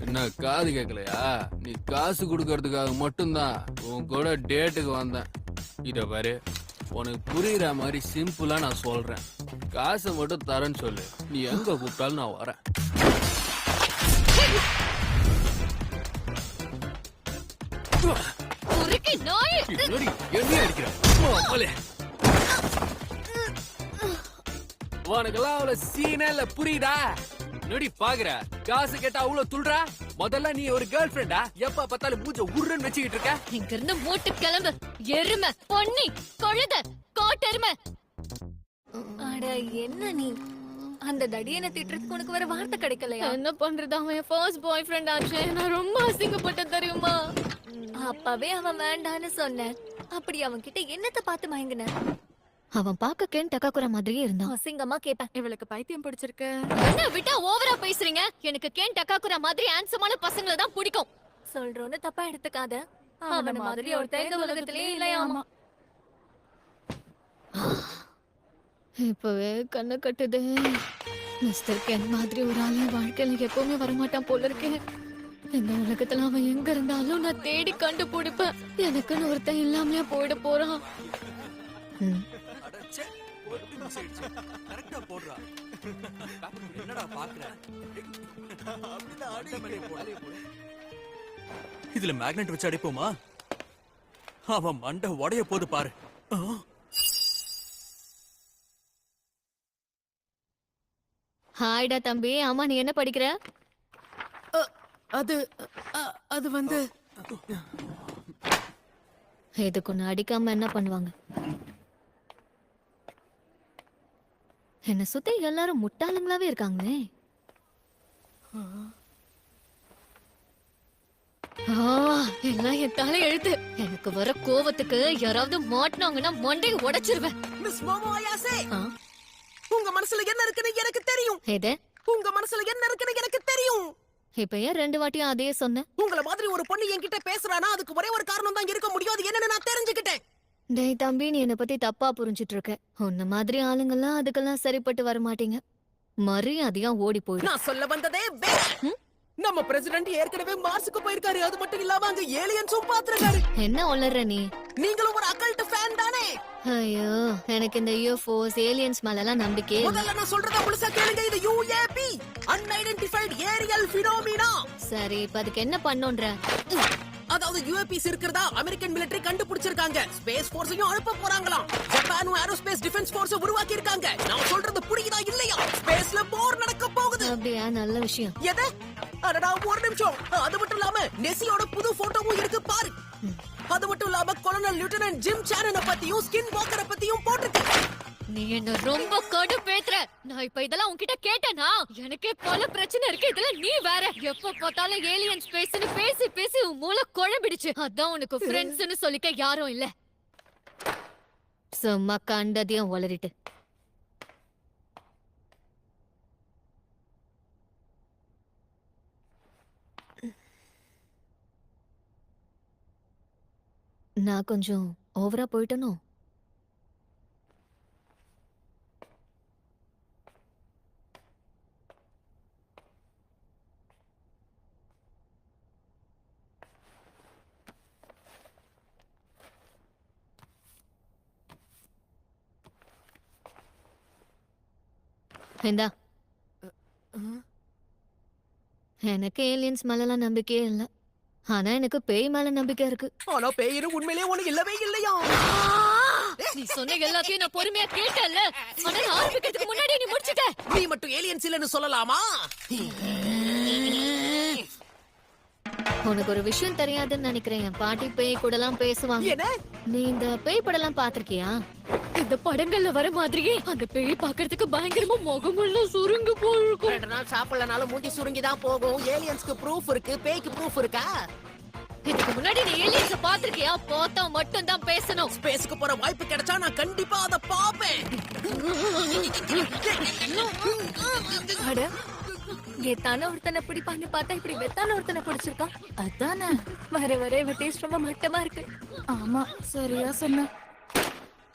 என்ன காது கேட்கலையா? நீ காசு கொடுக்கறதுக்காக மட்டும்தான் உன் கூட டேட்டுக்கு வந்தேன். இத பாரு, உனக்கு புரியுற மாதிரி சிம்பிளா நான் சொல்றேன். காசை மட்டும் தரேன்னு சொல்லு, நீ எங்க கூப்பிட்டாலும் நான் வரேன். உனக்கெல்லாம் அவ்வளவு சீனே இல்ல, புரியுதா? நொடி பாக்குற, காசு கேட்டா அவ்வளவு துள்றா. முதல்ல நீ ஒரு கேர்ள் ஃபிரெண்டா? எப்ப பார்த்தாலும் மூஞ்ச உருன்னு வச்சுக்கிட்டு இருக்க. இங்க இருந்து மூட்டு கிளம்பு. எருமை, பொன்னி, கழுத, காட்டெருமை. அட என்ன நீ? அந்த தடியனை திட்டுறதுக்கு உனக்கு வேற வார்த்தை கிடைக்கலையா? என்ன பண்றது, அவன் ஃபர்ஸ்ட் பாய் ஃப்ரெண்ட் ஆச்சு. நான் ரொம்ப அசிங்கப்பட்டேன் தெரியுமா? அப்பவே அவன் வேண்டான்னு சொன்னேன். அப்படி அவன் கிட்ட என்னத்த பார்த்து மயங்கின? அவன் பாக்க கேன் டக்காக்குற மாதிரியே இருந்தான். அசிங்கமா கேப்பேன். இவளுக்கு பைத்தியம் பிடிச்சிருக்கு. என்ன விட்டா ஓவரா பேசுறீங்க? எனக்கு கேன் டக்காக்குற மாதிரி ஹேண்ட்ஸமான பசங்கள தான் பிடிக்கும். சொல்றோன்னு தப்பா எடுத்துக்காத. அவன மாதிரி ஒருத்தன் இந்த உலகத்திலேயே இல்லையாமா. இப்பவே கண்ணு கட்டுது. மிஸ்டர் கேன் மாதிரி ஒரு ஆள் வாழ்க்கையில எப்பவுமே வரமாட்டான் போல இருக்கேன். இந்த உலகத்துல அவன் எங்க இருந்தாலும் நான் தேடி கண்டுபிடிப்பேன். எனக்குன்னு ஒருத்தன் இல்லாமலே போயிட போறான். இதுல மேக்னெட் வச்சு அடிப்போமா? அவன் மண்டை உடைய போது பாரு. ஹாய்டா தம்பி. ஆமா, நீ என்ன படிக்கிற? அது வந்து இதுக்கு ஒண்ணு அடிக்காம என்ன பண்ணுவாங்க? என்ன சுத்தி எல்லாரும் முட்டாளுங்களாவே இருக்காங்களே. எல்லாம் என் தலை எழுத்து. எனக்கு வர கோவத்துக்கு யாராவது மாட்டினாங்கன்னா மண்டையை உடைச்சிருவேன். மிஸ் மோமோ அயாசே, உங்க மனசுல என்ன இருக்குன்னு எனக்கு தெரியும். எது? உங்க மனசுல என்ன இருக்குன்னு எனக்கு தெரியும். இப்ப ஏன் 2 வாட்டியும் அதே சொன்ன? உங்கள மாதிரி ஒரு பொண்ணு என்கிட்ட பேசுறானா அதுக்கு ஒரே ஒரு காரணம் தான் இருக்க முடியும். அது என்னன்னு நான் தெரிஞ்சுக்கிட்டேன். டேய் தம்பி, நீ என்ன பத்தி தப்பா புரிஞ்சிட்டு இருக்க. உன்ன மாதிரி ஆளுங்கெல்லாம் அதுக்கெல்லாம் சரிப்பட்டு வர மாட்டீங்க. மரியாதையா ஓடி போயிடு. நான் சொல்ல வந்ததே வேற. நம்ம பிரசிடென்ட் ஏற்கனவே மார்ஸுக்கு போயிருக்காரு. அது மட்டும் இல்லாம அங்க ஏலியன்ஸும் பாத்துருக்காரு. என்ன ஒளர்ற நீ? நீங்களும் ஒரு அக்கல்ட் ஃபேன் தானே? ஐயோ, எனக்கு இந்த யூஎஃப்ஓஸ் ஏலியன்ஸ் மேலலாம் நம்பிக்கை. முதல்ல நான் சொல்றத முழுசா கேளுங்க. இது யுஏபி, அன்ஐடென்டிஃபைட் ஏரியல் ஃபினோமினா. சரி, இப்ப அதுக்கு என்ன பண்ணோன்ற? அதாவது யுஏபிஸ் இருக்கிறதா அமெரிக்கன் மிலிட்டரி கண்டுபிடிச்சிருக்காங்க. ஸ்பேஸ் போர்ஸையும் அனுப்ப போறாங்களாம். ஜப்பானும் ஏரோஸ்பேஸ் டிஃபென்ஸ் போர்ஸ் உருவாக்கி இருக்காங்க. நான் சொல்றது புரியுதா இல்லையா? ஸ்பேஸ்ல போர் நடக்க போகுது. அப்படியா? நல்ல விஷயம். எது? அடடா, ஒரு நிமிஷம். அது மட்டும் இல்லாம நெசியோட புது போட்டோவும் இருக்கு பாரு. அது மட்டும் இல்லாம கொலனல் லியூட்டனன்ட் ஜிம் சானனை பத்தியும் ஸ்கின் வாக்கரை பத்தியும் போட்டுருக்கு. நீ என்ன ரொம்ப கடுப்பேத்துற. நான் இப்ப இதெல்லாம் உன்கிட்ட கேட்டேனா? எனக்கே பல பிரச்சனை இருக்கு. இதுல நீ வேற. எப்ப பார்த்தாலும் ஏலியன் ஸ்பேஸ்னு பேசி பேசி உன் மூளை குழம்பிடுச்சு. அதான் உனக்கு ஃப்ரெண்ட்ஸ்னு சொல்லிக்க யாரும் இல்ல. சும்மா கண்டதையும் வளரிட்டு. நான் கொஞ்சம் ஓவரா போயிட்டனோ? இந்தா. எனக்கு ஏலியன்ஸ் மேலாம் நம்பிக்கையே இல்ல. ஆனா எனக்கு பேய் மேல நம்பிக்கை இருக்கு. ஆனா பேயிரு உண்மையிலேயே உனக்கு இல்லவே இல்லையா? நீ சொன்ன எல்லாத்தையும் நான் பொறுமையா கேட்டேன்ல. ஆனா ஆரம்பிக்கிறதுக்கு முன்னாடி நீ முடிச்சிட்ட. நீ மட்டும் ஏலியன்ஸ் இல்லன்னு சொல்லலாமா? உனக்கு ஒரு விஷயம் தெரியாதுன்னு நினைக்கிறேன். என் பாட்டி பேய் கூடலாம் பேசுவாங்க. என்ன? நீ இந்த பேய் படம்லாம் பாத்திருக்கியா? இந்த படங்கள்ல வர மாதிரியே அந்த பேய் பாக்குறதுக்கு பயங்கரமா முகமெல்லாம் சுருங்கி போயிருக்கும். 2 நாள் சாப்பிடலனாலும் மூஞ்சி சுருங்கி தான் போகும். ஏலியன்ஸ்க்கு ப்ரூஃப் இருக்கு, பேய்க்கு ப்ரூஃப் இருக்கா? இதுக்கு முன்னாடி நீ ஏலியன்ஸ் பாத்திருக்கியா? பார்த்தா மட்டும் தான் பேசணும். ஸ்பேஸ்க்கு போற வாய்ப்பு கிடைச்சா நான் கண்டிப்பா அத பாப்பேன். அட, கெத்தான ஒருத்தனை பிடிப்பான்னு பார்த்தா இப்படி வெத்தான ஒருத்தனை பிடிச்சிருக்கான். அதானே வர வர இவ டேஸ்ட் ரொம்ப மட்டமா இருக்கு. ஆமா, சரியா சொன்ன.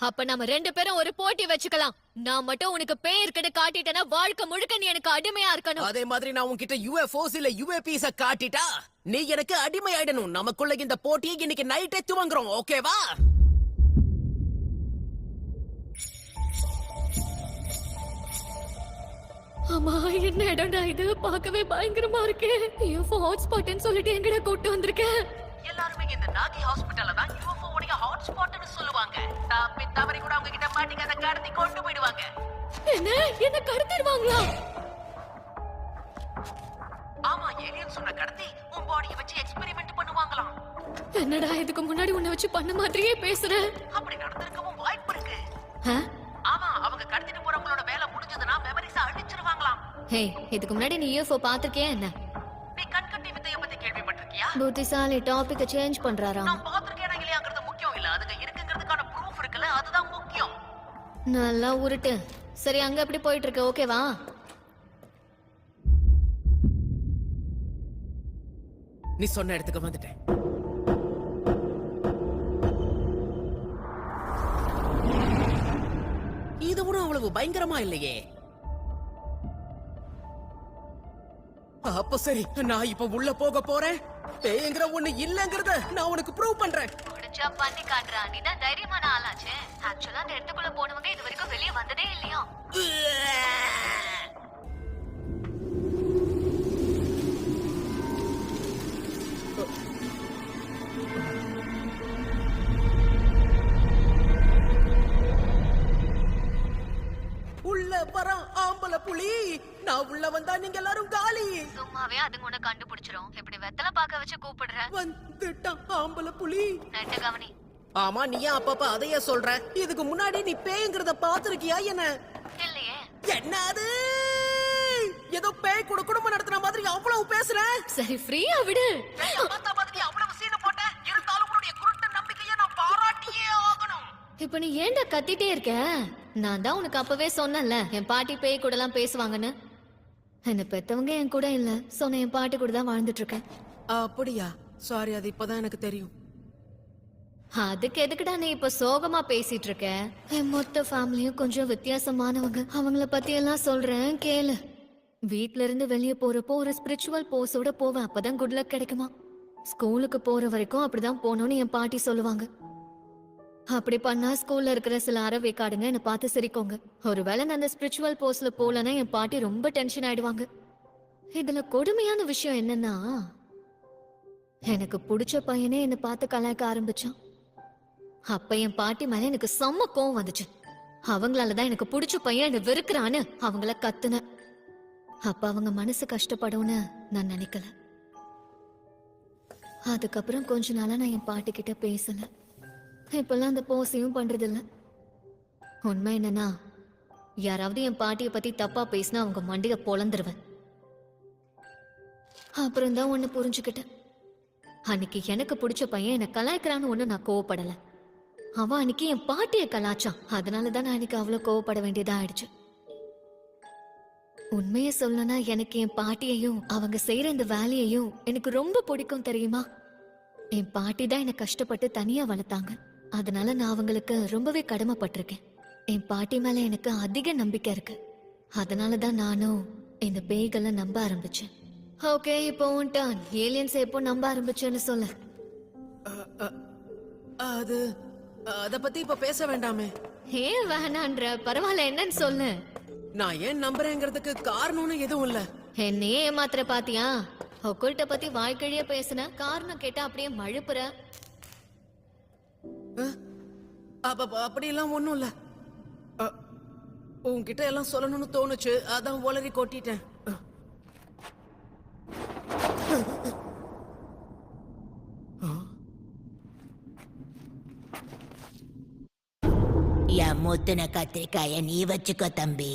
அப்ப நம்ம 2 பேரும் ஒரு போட்டி வச்சுக்கலாம். நான் மட்டும் உனக்கு பேய் இருக்குன்னு காட்டிட்டேன்னா வாழ்க்கை முழுக்க நீ எனக்கு அடிமையா இருக்கணும். அதே மாதிரி நான் உன்கிட்ட UFOs இல்ல UAPs காட்டிட்டா நீ எனக்கு அடிமை ஆயிடணும். நமக்குள்ள இந்த போட்டியை இன்னைக்கு நைட்டே துவங்குறோம், ஓகேவா? ஆமா, என்ன இடம்டா இது? பார்க்கவே பயங்கரமா இருக்கே. UFO ஹாட்ஸ்பாட்னு சொல்லிட்டு எங்கடா கூட்டு வந்திருக்கேன்? எல்லாருமே இந்த நாகி ஹாஸ்பிடல்ல தான் UFO உடைய ஹாட்ஸ்பாட்னு சொல்லுவாங்க. தப்பி தவறி கூட அவங்க கிட்ட மாட்டிக்காத கடத்தி கொண்டு போயிடுவாங்க. என்ன கடத்திடுவாங்களா? ஆமா, ஏலியன் சொன்ன கடத்தி உன் பாடியை வச்சு எக்ஸ்பெரிமெண்ட் பண்ணுவாங்களாம். என்னடா இதுக்கு முன்னாடி உன்னை வச்சு பண்ண மாதிரியே பேசுற? அப்படி நடந்திருக்கவும் வாய்ப்பு இருக்கு. ஆ? ஆமா, அவங்க கடத்திட்டு போறவங்களோட வேலை முடிஞ்சதுன்னா மெமரிஸ அழிச்சிருவாங்களாம். ஹே, இதுக்கு முன்னாடி நீ UFO பாத்திருக்கியா என்ன? நீ கண்கட்டி வித்தைய பத்தி கேள்விப்பட்டிருக்கியா? புத்திசாலி டாபிக்க சேஞ்ச் பண்றாராம். நான் பாத்திருக்கேனா இல்லையாங்கிறது முக்கியம் இல்ல, அதுக்கு இருக்குங்கிறதுக்கான ப்ரூஃப் இருக்குல்ல, அதுதான் முக்கியம். நல்லா உருட்டு. சரி, அங்க எப்படி போயிட்டு இருக்க? ஓகேவா? நீ சொன்ன இடத்துக்கு வந்துட்டேன். இது ஒன்றும் அவ்வளவு பயங்கரமா இல்லையே. அப்ப சரி, நான் இப்ப உள்ள போக போறேன். பேய்ங்கிற ஒண்ணு இல்லங்கறத நான் உனக்கு ப்ரூவ் பண்றேன். முடிஞ்சா பண்ணி காட்டுறா. நீ தான் தைரியமான ஆளாச்சே. ஆக்சுவலா அந்த இடத்துக்குள்ள போனவங்க இது வரைக்கும் வெளியே வந்ததே இல்லையா? உள்ள வர ஆம்பளை புலி, நான் உள்ள வந்தா நீங்க எல்லாரும் காலி. சும்மாவே அதுங்க உன்னை கண்டுபிடிச்சிரும். இப்படி வெத்தலை பாக்க வச்சு கூப்பிடுற. வந்துட்டான் ஆம்பளை புலி. நெட்ட கவனி. ஆமா, நீ ஏன் அப்பப்ப அதையே சொல்ற? இதுக்கு முன்னாடி நீ பேய்ங்கிறத பாத்திருக்கியா என்ன? இல்லையே. என்னது? ஏதோ பேய் கூட குடும்பம் நடத்துற மாதிரி அவ்வளவு பேசுற. சரி, ஃப்ரீயா விடு. அவ்வளவு சீன போட்ட இருந்தாலும் உன்னுடைய குருட்டு நம்பிக்கையை நான் பாராட்டியே ஆகணும். இப்ப நீ ஏன்டா கத்திட்டே இருக்க? நான் தான் உனக்கு அப்பவே சொன்னேன்ல, என் பாட்டி பேய் கூட எல்லாம் பேசுவாங்கன்னு. என்ன பெத்தவங்க என் கூட இல்ல, சொன்ன என் பாட்டி கூட தான் வாழ்ந்துட்டு இருக்கேன். அப்படியா? சாரி, அது இப்பதான் எனக்கு தெரியும். அதுக்கு எதுக்குடா நீ இப்ப சோகமா பேசிட்டு இருக்க? என் மொத்த ஃபேமிலியும் கொஞ்சம் வித்தியாசமானவங்க. அவங்கள பத்தி எல்லாம் சொல்றேன் கேளு. வீட்ல இருந்து வெளியே போறப்போ ஒரு ஸ்பிரிச்சுவல் போஸோட போவேன், அப்பதான் குட் லக் கிடைக்குமா. ஸ்கூலுக்கு போற வரைக்கும் அப்படிதான் போனோம்னு என் பாட்டி சொல்லுவாங்க. அப்படி பண்ணா ஸ்கூல்ல இருக்கிற சில அறவேக்காடுங்க என்ன பார்த்து சிரிக்கோங்க. ஒருவேளை நான் அந்த ஸ்பிரிச்சுவல் போஸ்ல போலன்னா என் பாட்டி ரொம்ப டென்ஷன் ஆயிடுவாங்க. இதுல கொடுமையான விஷயம் என்னன்னா, எனக்கு பிடிச்ச பையனே என்ன பார்த்து கலாய்க்க ஆரம்பிச்சான். அப்ப என் பாட்டி மேல எனக்கு செம்ம கோவம் வந்துச்சு. அவங்களாலதான் எனக்கு பிடிச்ச பையன் என்ன வெறுக்கிறான்னு அவங்கள கத்துன. அப்ப அவங்க மனசு கஷ்டப்படும்னு நான் நினைக்கல. அதுக்கப்புறம் கொஞ்ச நாளா நான் என் பாட்டி கிட்ட பேசல. இப்பெல்லாம் அந்த போஸையும் பண்றது இல்ல. உண்மை என்னன்னா, யாராவது என் பாட்டிய பத்தி தப்பா பேசினா அவங்க மண்டிய பொளந்துருவேன். அப்புறம் தான் ஒண்ணு புரிஞ்சுக்கிட்டேன். அன்னைக்கு எனக்கு பிடிச்ச பையன் என்ன கலாய்க்கிறான்னு ஒண்ணு நான் கோவப்படல. அவன் அன்னைக்கு என் பாட்டிய கலாச்சான். அதனாலதான் நான் அன்னைக்கு அவ்வளவு கோவப்பட வேண்டியதா ஆயிடுச்சு. உண்மைய சொல்லணும்னா எனக்கு என் பாட்டியையும் அவங்க செய்யற இந்த வேலையையும் எனக்கு ரொம்ப பிடிக்கும் தெரியுமா. என் பாட்டி தான் என்னை கஷ்டப்பட்டு தனியா வளர்த்தாங்க. அதனால நான் அவங்களுக்கு ரொம்பவே கடமைப்பட்டிருக்கேன். என் பாட்டி மேல எனக்கு அதிக நம்பிக்கை இருக்கு. அதனாலதான் நானும் இந்த பேய்களை நம்ப ஆரம்பிச்சேன். ஓகே, இப்போ உன்டான் ஏலியன்ஸ் எப்போ நம்ப ஆரம்பிச்சேன்னு சொல்ல. அது அத பத்தி இப்ப பேச வேண்டாமே. ஏன் வேணான்ற? பரவாயில்ல, என்னன்னு சொல்லு. நான் ஏன் நம்புறேங்கிறதுக்கு காரணம்னு எதுவும் இல்ல. என்னையே ஏமாத்திர பாத்தியா? ஒக்குல்ட்ட பத்தி வாய்க்கழிய பேசுன, காரணம் கேட்டா அப்படியே மழுப்புற. அப்படி எல்லாம் ஒண்ணும் இல்ல. உன்கிட்ட எல்லாம் சொல்லணும்னு தோணுச்சு, அதான் உளறி கொட்டிட்டேன். என் முத்துன கத்திரிக்காய நீ வச்சுக்கோ தம்பி.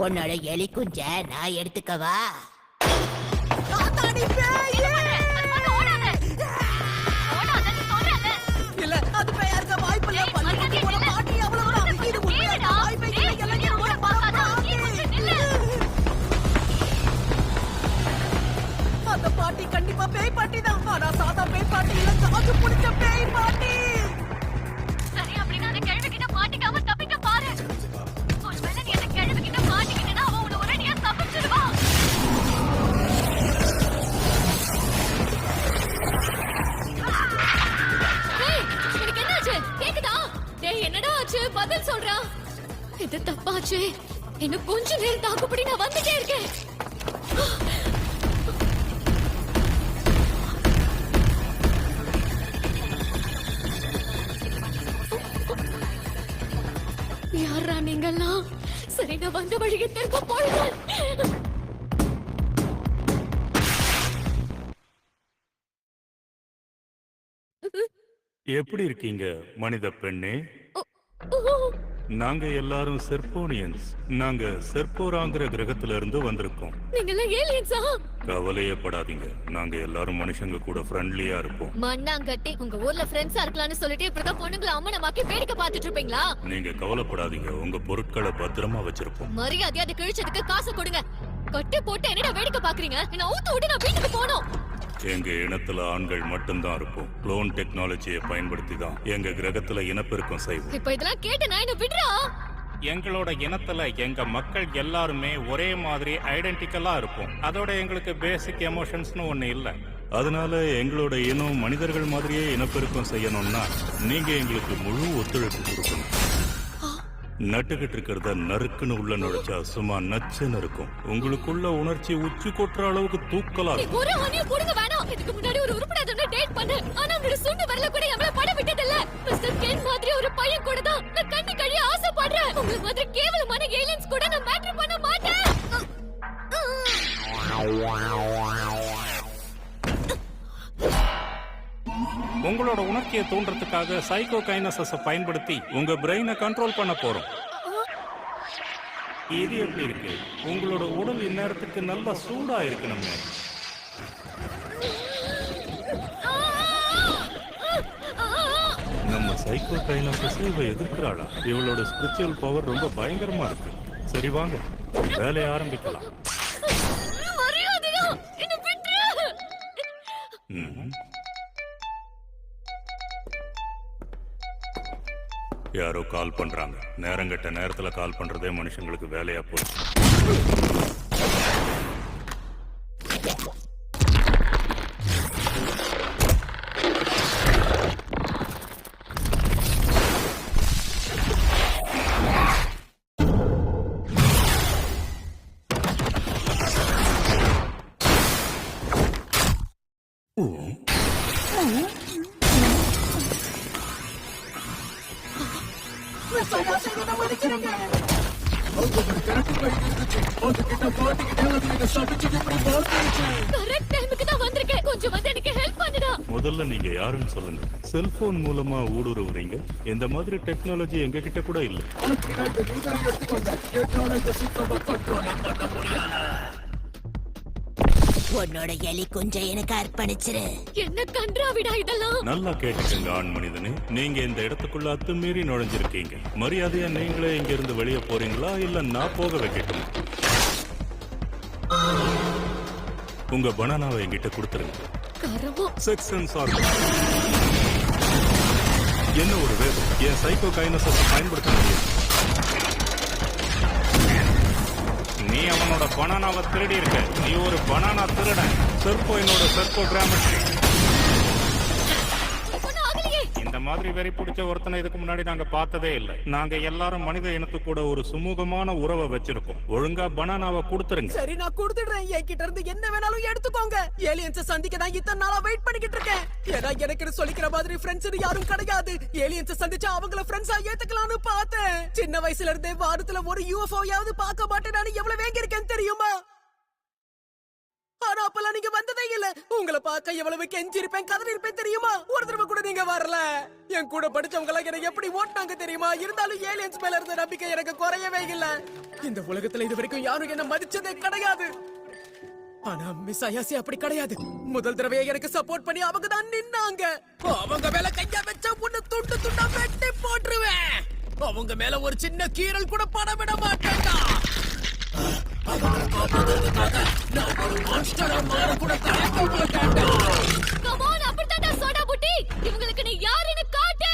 உன்னோட எலி குஞ்ச நான் எடுத்துக்கவா? இல்ல, அது பேயா இருக்க வாய்ப்பு இல்ல. பள்ளிக்கு போன பாட்டி அவ்வளவுதான். இது உண்மையா இருக்க வாய்ப்பே இல்லை. எல்லாம் என்னோட பாட்டி. அந்த பாட்டி கண்டிப்பா பேய் பாட்டி தான். ஆனா சாதா பேய் பாட்டி இல்ல, காது பிடிச்ச பேய் பாட்டி. சரி, அப்படின்னா போச்சு. இன்னும் கொஞ்ச நேரம் தாக்குப்படி நான் வந்துட்டே இருக்கேன். யாரா நீங்கெல்லாம்? சரி, நான் வந்த வழியை திரும்ப போடுங்க. எப்படி இருக்கீங்க மனித பெண்ணே? நாங்க எல்லாரும் செர்போனியன்ஸ். நாங்க செர்போராங்கிற கிரகத்துல இருந்து வந்திருக்கோம். நீங்கெல்லாம் ஏலியன்ஸா? கவலையப்படாதீங்க, நாங்க எல்லாரும் மனுஷங்க கூட ஃப்ரெண்ட்லியா இருப்போம். மண்ணாங்கட்டி, உங்க ஊர்ல ஃப்ரெண்ட்ஸா இருக்கலாம்னு சொல்லிட்டு இப்படிதான் பொண்ணுங்களை அம்மனமாக்கி வேடிக்கை பார்த்துட்டு இருப்பீங்களா? நீங்க கவலைப்படாதீங்க, உங்க பொருட்களை பத்திரமா வச்சிருப்போம். மரியாதையா அதை கிழிச்சதுக்கு காசு கொடுங்க. கட்டி போட்டு என்னடா வேடிக்கை பாக்குறீங்க? என்ன ஊத்து விட்டு நான் வீட்டுக்கு போகணும். எங்க இனத்துல ஆண்கள் மட்டும்தான் இருப்போம். குளோன் டெக்னாலஜியை பயன்படுத்தி தான் எங்க கிரகத்துல இனப்பெருக்கம் செய்வோம். இப்ப இதெல்லாம் கேட்டு நான் என்ன விடுறா? எங்களோட இனத்துல எங்க மக்கள் எல்லாருமே ஒரே மாதிரி ஐடென்டிக்கலா இருப்போம். அதோட எங்களுக்கு பேசிக் எமோஷன்ஸ்னு ஒண்ணு இல்ல. அதனால எங்களோட இனம் மனிதர்கள் மாதிரியே இனப்பெருக்கம் செய்யணும்னா நீங்க எங்களுக்கு முழு ஒத்துழைப்பு கொடுக்கணும். நட்டுக்கிட்டு இருக்கிறத நறுக்குன்னு உள்ள நுழைச்சா சும்மா நச்சுன்னு இருக்கும். உங்களுக்குள்ள உணர்ச்சி உச்சி கொட்டுற அளவுக்கு தூக்கலா நீ இருக்கும். ஒரு ஆணியை போடுங்க வேணாம். இதுக்கு முன்னாடி ஒரு உருப்படாதவனை டேட் பண்ண, ஆனா உங்களோட சுண்டு வரல கூட எவ்வளவு படம் விட்டது இல்ல. மிஸ்டர் கென் மாதிரி ஒரு பையன் கூட தான் நான் கண்ணி கழிய ஆசைப்படுறேன். உங்களை மாதிரி கேவலமான ஏலியன்ஸ் கூட நான் மேட்ரு பண்ண மாட்டேன். உங்களோட உணர்ச்சியை தூண்டுறதுக்காக சைக்கோ கைனசஸ பயன்படுத்தி உங்க பிரெயினை கண்ட்ரோல் பண்ண போறோம். இது எப்படி இருக்கு? உங்களோட உடல் இந்நேரத்துக்கு நல்லா சூடா இருக்கணுமே. நம்ம சைக்கோ கைனோசஸ் இவ எதிர்க்கிறாளா? இவளோட ஸ்பிரிச்சுவல் பவர் ரொம்ப பயங்கரமா இருக்கு. சரி வாங்க, வேலையை ஆரம்பிக்கலாம். மரியாதையா என்ன விட்டுரு. யாரோ கால் பண்றாங்க. நேரங்கட்ட நேரத்துல கால் பண்றதே மனுஷங்களுக்கு வேலையா போச்சு. கரெக்ட் டைமுக்கு தான் வந்திருக்கேன். கொஞ்சம் வந்து எனக்கு ஹெல்ப் பண்ணுடா. முதல்ல நீங்க யாருன்னு சொல்லுங்க. செல்போன் மூலமா ஊடுருவுறீங்க. இந்த மாதிரி டெக்னாலஜி எங்க கிட்ட கூட இல்ல. உன்னோட எலி குஞ்சை எனக்கு அர்ப்பணிச்சிரு. என்ன கன்றாவிடா இதெல்லாம்? நல்லா கேட்டுக்கங்க ஆண் மனிதனே, நீங்க இந்த இடத்துக்குள்ள அத்துமீறி நுழைஞ்சிருக்கீங்க. மரியாதையா நீங்களே இங்க இருந்து வெளியே போறீங்களா இல்ல நான் போக வைக்கட்டும்? உங்க பனானாவை என்கிட்ட கொடுத்துருங்க. கரவம். Sex and charge. என்ன ஒரு வேகம்! என் சைக்கோ கைனசஸை பயன்படுத்த முடியும். நீ அவனோட பனானாவை திருடி இருக்க. நீ ஒரு பனானா திருடன். செர்போ என்னோட செர்போ கிராமட்ரி. ஒண்ணும் ஆகலையே. இந்த மாதிரி வெறி பிடிச்ச ஒருத்தனை இதுக்கு முன்னாடி நாங்க பார்த்ததே இல்லை. நாங்க எல்லாரும் மனித இனத்து கூட ஒரு சுமூகமான உறவை வச்சிருக்கோம். ஒழுங்கா பனானாவை கொடுத்துருங்க. சரி, நான் கொடுத்துடுறேன். என்கிட்ட இருந்து என்ன வேணாலும் எடுத்துக்கோங்க. ஏலியன்ஸை சந்திக்க தான் இத்தனை நாளா வெயிட் பண்ணிக்கிட்டு இருக்கேன். ஏன்னா எனக்கு சொல்லிக்கிற மாதிரி ஃப்ரெண்ட்ஸ் யாரும் கிடையாது. ஏலியன்ஸை சந்திச்சா அவங்கள ஃப்ரெண்ட்ஸா ஏத்துக்கலாம்னு பார்த்தேன். சின்ன வயசுல இருந்தே வாரத்துல ஒரு யூஎஃப்ஓயாவது பார்க்க மாட்டேன். நான் எவ்வளவு வேங்க இருக்கேன்னு தெரியுமா? ஆனா அப்பெல்லாம் நீங்க வந்ததே இல்ல. உங்களை பார்க்க எவ்வளவு கெஞ்சிருப்பேன், கதறி இருப்பேன் தெரியுமா? ஒரு தடவை கூட நீங்க வரல. என் கூட படிச்சவங்க எல்லாம் எனக்கு எப்படி ஓட்டாங்க தெரியுமா? இருந்தாலும் ஏலியன்ஸ் மேல இருந்த நம்பிக்கை எனக்கு குறையவே இல்ல. இந்த உலகத்துல இது வரைக்கும் யாரும் என்ன மதிச்சதே கிடையாது. ஆனா மிஸ் அயாசி அப்படி கிடையாது. முதல் தடவையா எனக்கு சப்போர்ட் பண்ணி அவங்க தான் நின்னாங்க. அவங்க மேல கையா வச்சா உன்னை துண்டு துண்டா வெட்டி போட்டுருவேன். அவங்க மேல ஒரு சின்ன கீறல் கூட பட விட மாட்டேன்டா. Come on, அப்படித்தான்டா சோடா புட்டி. இவங்களுக்கு நீ யாருன்னு காட்டு.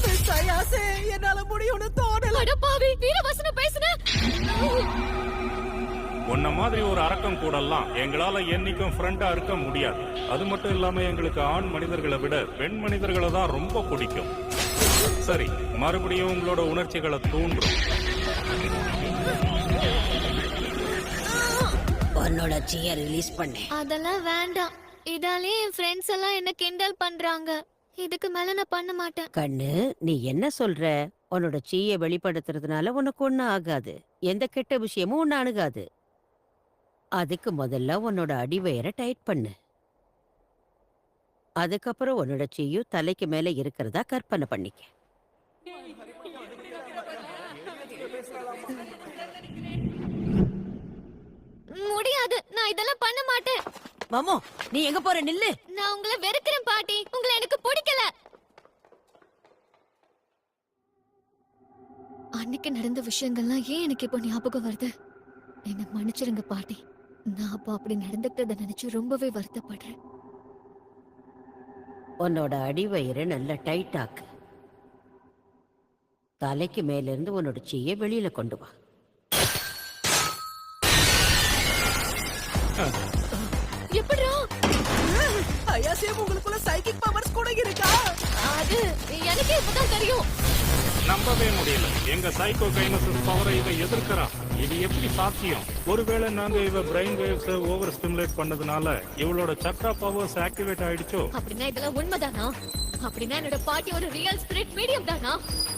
மிஸ் அயாசி, என்னால முடியும்னு தோணல. அட பாவி, வீரவசனம் பேசுன. உன்ன மாதிரி ஒரு அரக்கம் கூடலாம் எங்களால என்னைக்கும் ஃப்ரெண்டா இருக்க முடியாது. அது மட்டும் இல்லாம எங்களுக்கு ஆண் மனிதர்களை விட பெண் மனிதர்களை தான் ரொம்ப பிடிக்கும். சரி, மறுபடியும் உங்களோட உணர்ச்சிகளை தூண்டும். உன்னோட சீய ரிலீஸ் பண்ணு. அதெல்லாம் வேண்டாம். இதாலே என் ஃப்ரெண்ட்ஸ் எல்லாம் என்ன கிண்டல் பண்றாங்க. இதுக்கு மேல நான் பண்ண மாட்டேன். கண்ணு, நீ என்ன சொல்ற? உன்னோட சீய வெளிப்படுத்துறதுனால உனக்கு ஒண்ணும் ஆகாது. எந்த கெட்ட விஷயமும் ஒண்ணு அணுகாது. அதுக்கு முதல்ல உன்னோட அடிவயரை டைட் பண்ணு. அதுக்கப்புறம் உன்னோட சீயும் தலைக்கு மேல இருக்கிறதா கற்பனை பண்ணிக்க. முடியாது. நான் இதெல்லாம் பண்ண மாட்டேன். மாமோ, நீ எங்க போற? நில்லு. நான் உங்களை வெறுக்கிறேன் பாட்டி. உங்களை எனக்கு பிடிக்கல. அன்னைக்கு நடந்த விஷயங்கள்லாம் ஏன் எனக்கு இப்போ ஞாபகம் வருது? என்ன மன்னிச்சிருங்க பாட்டி. நான் அப்போ அப்படி நடந்துக்கிட்டதை நினைச்சு ரொம்பவே வருத்தப்படுறேன். உன்னோட அடிவயிறு நல்லா டைட் ஆக்கு. தலைக்கு மேல இருந்து உன்னோட சீய வெளியில கொண்டு வா. எப்படிரா? ஐயாசேம், உங்களுக்குள்ள சைக்கிக் பவர்ஸ் கூட இருக்கா? அது எனக்கே இப்பதான் தெரியும். நம்பவே முடியல. எங்க சைக்கோ கைனசிஸ் பவரை இவ எதிர்க்கிறா. இது எப்படி சாத்தியம்? ஒருவேளை நாங்க இவ பிரெயின் வேவ்ஸ் ஓவர் ஸ்டிமுலேட் பண்ணதுனால இவளோட சக்ரா பவர்ஸ் ஆக்டிவேட் ஆயிடுச்சோ? அப்படின்னா இதெல்லாம் உண்மைதானா? அப்படின்னா என்னோட பாட்டி ஒரு ரியல் ஸ்பிரிட் மீடியம் தானா?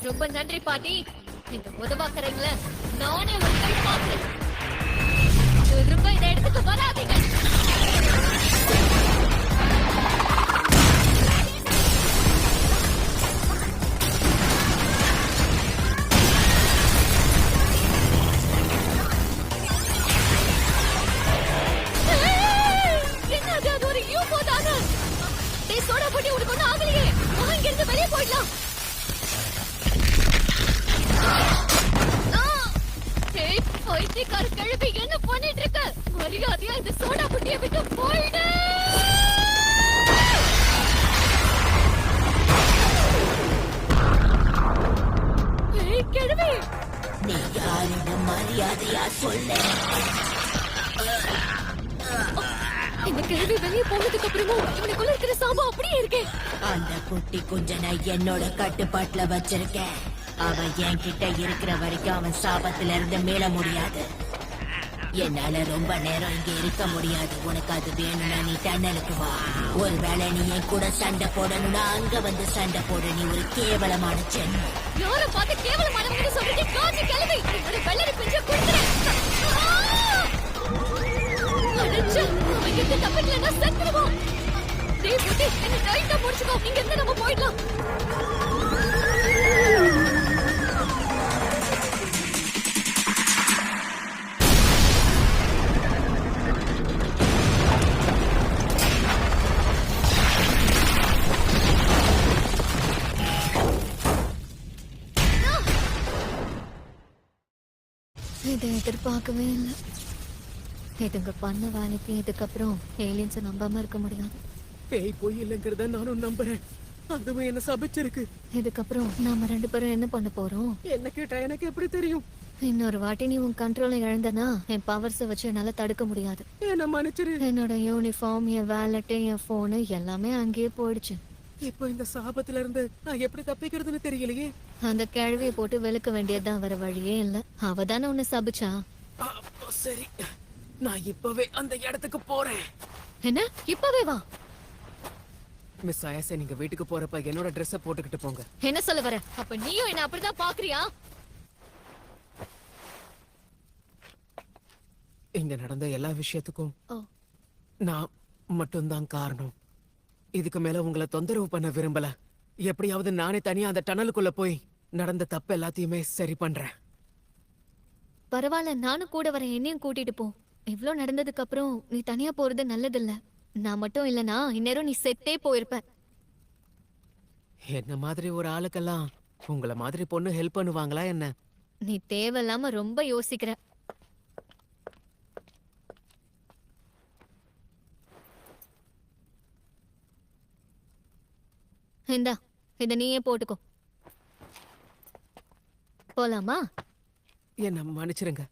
ரொம்ப நன்றி பாட்டி. இந்த உதவாக்கறீங்கள நானே ஒரு கை பார்த்தேன். திரும்ப இதை எடுத்துட்டு வராதீங்க. என்னது? அது ஒரு யூஃபோ தானே? டேய் சோடா போட்டி, உனக்கு ஒன்றும் ஆகலையே. இங்கிருந்து வெளியே போயிடலாம். டேய் பைத்தியக்கார கிழவி, என்ன பண்ணிட்டு இருக்க? மரியாதையா இந்த சோடா புட்டியை விட்டு போயிடு. ஏய் கிழவி, நீ யாரிடம் மரியாதையா சொல்ல? இந்த கிழவி வெளியே போனதுக்கு அப்புறமும் இவனுக்குள்ள இருக்கிற சாபம் அப்படியே இருக்கே. அந்த குட்டி குஞ்சனை என்னோட கட்டுப்பாட்டுல வச்சிருக்கேன். அவன் என்கிட்ட இருக்கிற வரைக்கும் அவன் சாபத்துல இருந்து மீள முடியாது. என்னால ரொம்ப நேரம் இங்க இருக்க முடியாது. உனக்கு அது வேணும்னா நீ டன்னலுக்கு வா. ஒருவேளை நீ என் கூட சண்டை போடணும்னா அங்க வந்து சண்டை போட. நீ ஒரு கேவலமான ஜென்மம். யாரை பார்த்து கேவலமானவங்க சொல்றீங்க? காஞ்சி கிழவி, என்னோட வெள்ளரி பிஞ்ச கொடுத்துறேன். அடச்சே, அவங்கிட்ட தப்பிக்கலன்னா செத்துருவோம். டேய் புட்டி, என்ன டைட்டா முடிச்சுக்கோ. இங்க இருந்து நம்ம போயிடலாம். இதை எதிர்பார்க்கவே இல்லை. இதுங்க பண்ண வேலைக்கு இதுக்கப்புறம் ஏலியன்ஸை நம்பாம இருக்க முடியாது. பேய் போய் இல்லைங்கிறத நானும் நம்புறேன். அதுவும் என்ன சபிச்சிருக்கு. இதுக்கப்புறம் நாம 2 பேரும் என்ன பண்ண போறோம்? என்ன கேட்டா எனக்கு எப்படி தெரியும்? இன்னொரு வாட்டி நீ உன் கண்ட்ரோலை இழந்தனா என் பவர்ஸை வச்சு என்னால தடுக்க முடியாது. என்ன மன்னிச்சிரு. என்னோட யூனிஃபார்ம், என் வேலட்டு, என் போனு எல்லாமே அங்கேயே போயிடுச்சு. இப்போ இந்த சாபத்துல இருந்து நான் எப்படி தப்பிக்கிறதுன்னு தெரியலையே. அந்த கிழவியை போட்டு வெளுக்க வேண்டியதுதான், வர வழியே இல்ல. அவ தானே உன்னை சபிச்சா. அப்போ சரி, நான் இப்பவே அந்த இடத்துக்கு போறேன். என்ன? இப்பவே வா. மிஸ் ஆயாசே, நீங்க வீட்டுக்கு போறப்ப என்னோட ட்ரெஸ்ஸ போட்டுக்கிட்டு போங்க. என்ன சொல்ல வர? அப்ப நீயும் என்ன அப்படிதான் பாக்குறியா? இங்க நடந்த எல்லா விஷயத்துக்கும் ஓ, நான் மட்டும்தான் காரணம். இதுக்கு மேல உங்களை தொந்தரவு பண்ண விரும்பல. எப்படியாவது நானே தனியா அந்த டனலுக்குள்ள போய் நடந்த தப்பு எல்லாத்தையுமே சரி பண்றேன். பரவாயில்ல, நானும் கூட வரேன். என்னையும் கூட்டிட்டு போ. இவ்ளோ நடந்ததுக்கு அப்புறம் நீ தனியா போறது நல்லதில்ல. நான் மட்டும் இல்லனா இந்நேரம் நீ செத்தே போயிருப்ப. என்ன மாதிரி ஒரு ஆளுக்கெல்லாம் உங்களை மாதிரி பொண்ணு ஹெல்ப் பண்ணுவாங்களா என்ன? நீ தேவையில்லாம ரொம்ப யோசிக்கிற. இந்தா, இத நீயே போட்டுக்கோ. போலாமா? என்ன மன்னிச்சிருங்க,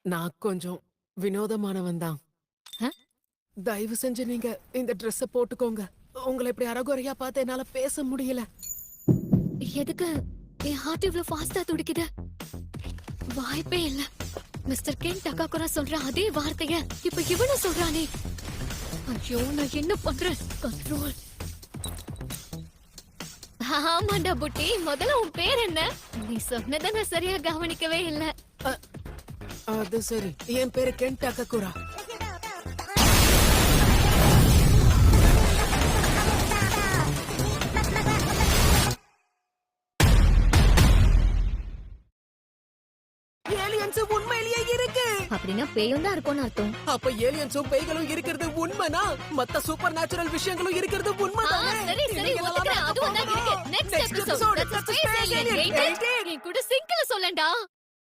நான் கொஞ்சம் வினோதமானவன் தான். ஆ? தயவு செஞ்சு நீங்க இந்த ட்ரெஸ்ஸ போட்டுக்கோங்க. உங்களை இப்படி அறகுறையா பார்த்து என்னால பேச முடியல. எதுக்கு என் ஹார்ட் இவ்வளவு ஃபாஸ்டா துடிக்குது? வாய்ப்பே இல்ல. மிஸ்டர் கென் டகாகுரா சொல்ற அதே வார்த்தைய இப்ப இவனும் சொல்றானே. ஐயோ, நான் என்ன பண்றேன்? கண்ட்ரோல். ஆமாண்டா புட்டி, முதல்ல உன் பேர் என்ன? நீ சொன்னதை நான் சரியா கவனிக்கவே இல்ல. அது சரி, என் பேரு கென் டகாகுரா. ஏலியன்ஸ் உண்மையிலேயே இருக்கு. அப்படின்னா பேயும் தான் இருக்கும்னு அர்த்தம். அப்ப ஏலியன்ஸும் பேய்களும் இருக்கிறது உண்மைனா மத்த சூப்பர் நேச்சுரல் விஷயங்களும் இருக்கிறது உண்மைதானே? சரி சரி, ஒத்துக்கிறேன். அதுவும் தான் இருக்கு. Next episode, that's a space alien. நீ கூட சிங்கிள் சொல்லண்டா.